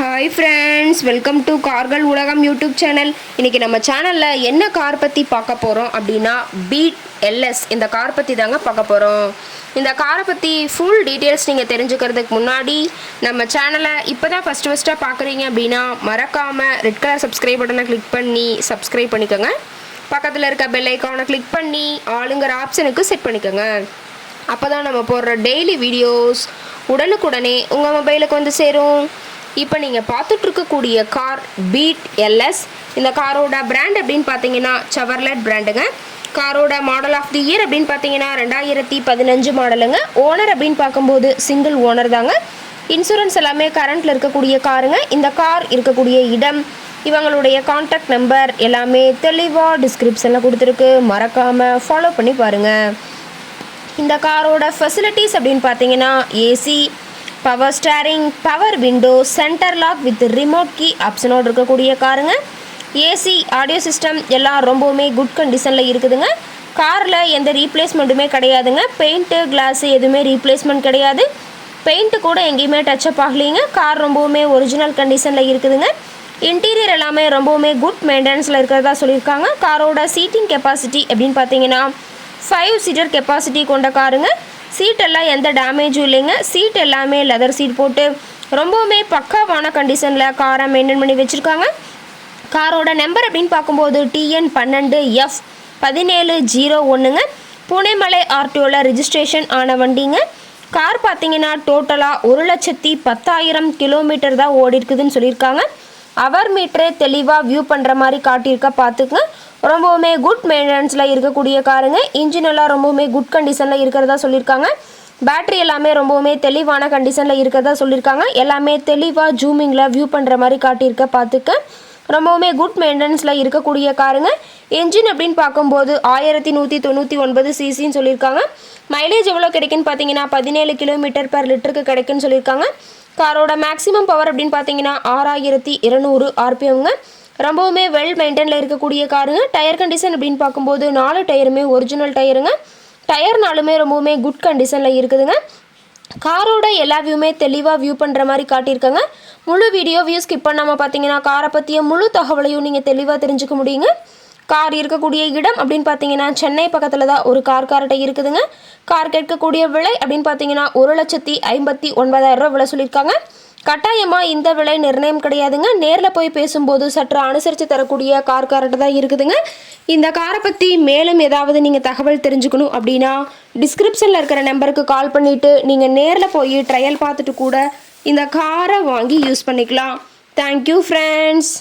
Hi friends, welcome to கார்கள் உலகம் YouTube channel. இன்றைக்கி நம்ம சேனலில் என்ன கார் பற்றி பார்க்க போகிறோம் அப்படின்னா பீட் எல்எஸ் இந்த கார் பற்றி தாங்க பார்க்க போகிறோம். இந்த காரை பற்றி ஃபுல் டீட்டெயில்ஸ் நீங்கள் தெரிஞ்சுக்கிறதுக்கு முன்னாடி நம்ம சேனலை இப்போ தான் ஃபஸ்ட்டாக பார்க்குறீங்க அப்படின்னா மறக்காமல் ரெட் கலர் சப்ஸ்கிரைப் பட்டனை கிளிக் பண்ணி சப்ஸ்கிரைப் பண்ணிக்கோங்க. பக்கத்தில் இருக்க பெல் ஐக்கானை கிளிக் பண்ணி ஆளுங்கிற ஆப்ஷனுக்கு செட் பண்ணிக்கோங்க. அப்போ தான் நம்ம போடுற டெய்லி வீடியோஸ் உடனுக்குடனே உங்கள் மொபைலுக்கு வந்து சேரும். இப்போ நீங்கள் பார்த்துட்ருக்கக்கூடிய கார் பீட் எல்எஸ். இந்த காரோட பிராண்ட் அப்படின்னு பார்த்தீங்கன்னா செவர்லெட் பிராண்டுங்க. காரோட மாடல் ஆஃப் தி இயர் அப்படின்னு பார்த்தீங்கன்னா 2015 மாடலுங்க. ஓனர் அப்படின்னு பார்க்கும்போது சிங்கிள் ஓனர் தாங்க. இன்சூரன்ஸ் எல்லாமே கரண்ட்டில் இருக்கக்கூடிய காருங்க. இந்த கார் இருக்கக்கூடிய இடம், இவங்களுடைய கான்டாக்ட் நம்பர் எல்லாமே தெளிவாக டிஸ்கிரிப்ஷனில் கொடுத்துருக்கு. மறக்காமல் ஃபாலோ பண்ணி பாருங்கள். இந்த காரோட ஃபெசிலிட்டிஸ் அப்படின்னு பார்த்தீங்கன்னா AC, power steering, power window, centre lock with remote key ஆப்ஷனோடு இருக்கக்கூடிய காருங்க. ஏசி, ஆடியோ சிஸ்டம் எல்லாம் ரொம்பவுமே குட் கண்டிஷனில் இருக்குதுங்க. காரில் எந்த ரீப்ளேஸ்மெண்ட்டுமே கிடையாதுங்க. பெயிண்ட்டு, கிளாஸு எதுவுமே ரீப்ளேஸ்மெண்ட் கிடையாது. பெயிண்ட்டு கூட எங்கேயுமே டச்சப் ஆகலைங்க. கார் ரொம்பவுமே ஒரிஜினல் கண்டிஷனில் இருக்குதுங்க. இன்டீரியர் எல்லாமே ரொம்பவுமே குட் மெயின்டெனன்ஸில் இருக்கிறதா சொல்லியிருக்காங்க. காரோட சீட்டிங் கெப்பாசிட்டி அப்படின்னு பார்த்தீங்கன்னா 5 சீட்டர் கெப்பாசிட்டி கொண்ட காருங்க. சீட்டெல்லாம் எந்த டேமேஜும் இல்லைங்க. சீட் எல்லாமே லெதர் சீட் போட்டு ரொம்பவுமே பக்காவான கண்டிஷனில் காரை மெயின்டைன் பண்ணி வச்சுருக்காங்க. காரோட நம்பர் அப்படின்னு பார்க்கும்போது TN12F1701ங்க. புனேமலை ஆர்டிஓவில் ரிஜிஸ்ட்ரேஷன் ஆன வண்டிங்க. கார் பார்த்தீங்கன்னா டோட்டலாக 1,10,000 கிலோமீட்டர் தான் ஓடி இருக்குதுன்னு சொல்லியிருக்காங்க. அவர் மீட்டரே தெளிவாக வியூ பண்ணுற மாதிரி காட்டியிருக்கா பார்த்துக்குங்க. ரொம்பவுமே குட் மெயின்டெனன்ஸில் இருக்கக்கூடிய காருங்க. இன்ஜின் எல்லாம் ரொம்பவுமே குட் கண்டிஷனில் இருக்கிறதா சொல்லியிருக்காங்க. பேட்ரி எல்லாமே ரொம்பவுமே தெளிவான கண்டிஷனில் இருக்கிறதா சொல்லியிருக்காங்க. எல்லாமே தெளிவாக ஜூமிங்கில் வியூ பண்ணுற மாதிரி காட்டியிருக்க பார்த்துக்க. ரொம்பவுமே குட் மெயின்டெனன்ஸில் இருக்கக்கூடிய காருங்க. என்ஜின் அப்படின்னு பார்க்கும்போது 1199 சிசின்னு சொல்லியிருக்காங்க. மைலேஜ் எவ்வளோ கிடைக்குன்னு பார்த்தீங்கன்னா 17 கிலோமீட்டர் per லிட்டருக்கு கிடைக்குன்னு சொல்லியிருக்காங்க. காரோட மேக்ஸிமம் பவர் அப்படின்னு பார்த்தீங்கன்னா 6200 RPMங்க. ரொம்பவுமே வெல் மெயின்டைனில் இருக்கக்கூடிய காருங்க. டயர் கண்டிஷன் அப்படின்னு பார்க்கும்போது 4 டயருமே ஒரிஜினல் டயருங்க. டயர்னாலுமே ரொம்பவுமே குட் கண்டிஷனில் இருக்குதுங்க. காரோட எல்லா வியூமே தெளிவாக வியூ பண்ணுற மாதிரி காட்டியிருக்காங்க. முழு வீடியோ ஸ்கிப் பண்ணாமல் பார்த்தீங்கன்னா காரை பற்றிய முழு தகவலையும் நீங்கள் தெளிவாக தெரிஞ்சுக்க முடியுங்க. கார் இருக்கக்கூடிய இடம் அப்படின்னு பார்த்தீங்கன்னா சென்னை பக்கத்தில் தான் ஒரு கார்கிட்ட இருக்குதுங்க. கார் கேட்கக்கூடிய விலை அப்படின்னு பார்த்தீங்கன்னா 1,59,000 விலை சொல்லியிருக்காங்க. கட்டாயமாக இந்த விலை நிர்ணயம் கிடையாதுங்க. நேரில் போய் பேசும்போது சற்று அனுசரித்து தரக்கூடிய கார்கிட்ட தான் இருக்குதுங்க. இந்த காரை பற்றி மேலும் ஏதாவது நீங்கள் தகவல் தெரிஞ்சுக்கணும் அப்படின்னா டிஸ்கிரிப்ஷனில் இருக்கிற நம்பருக்கு கால் பண்ணிவிட்டு நீங்கள் நேரில் போய் ட்ரையல் பார்த்துட்டு கூட இந்த காரை வாங்கி யூஸ் பண்ணிக்கலாம். Thank you friends.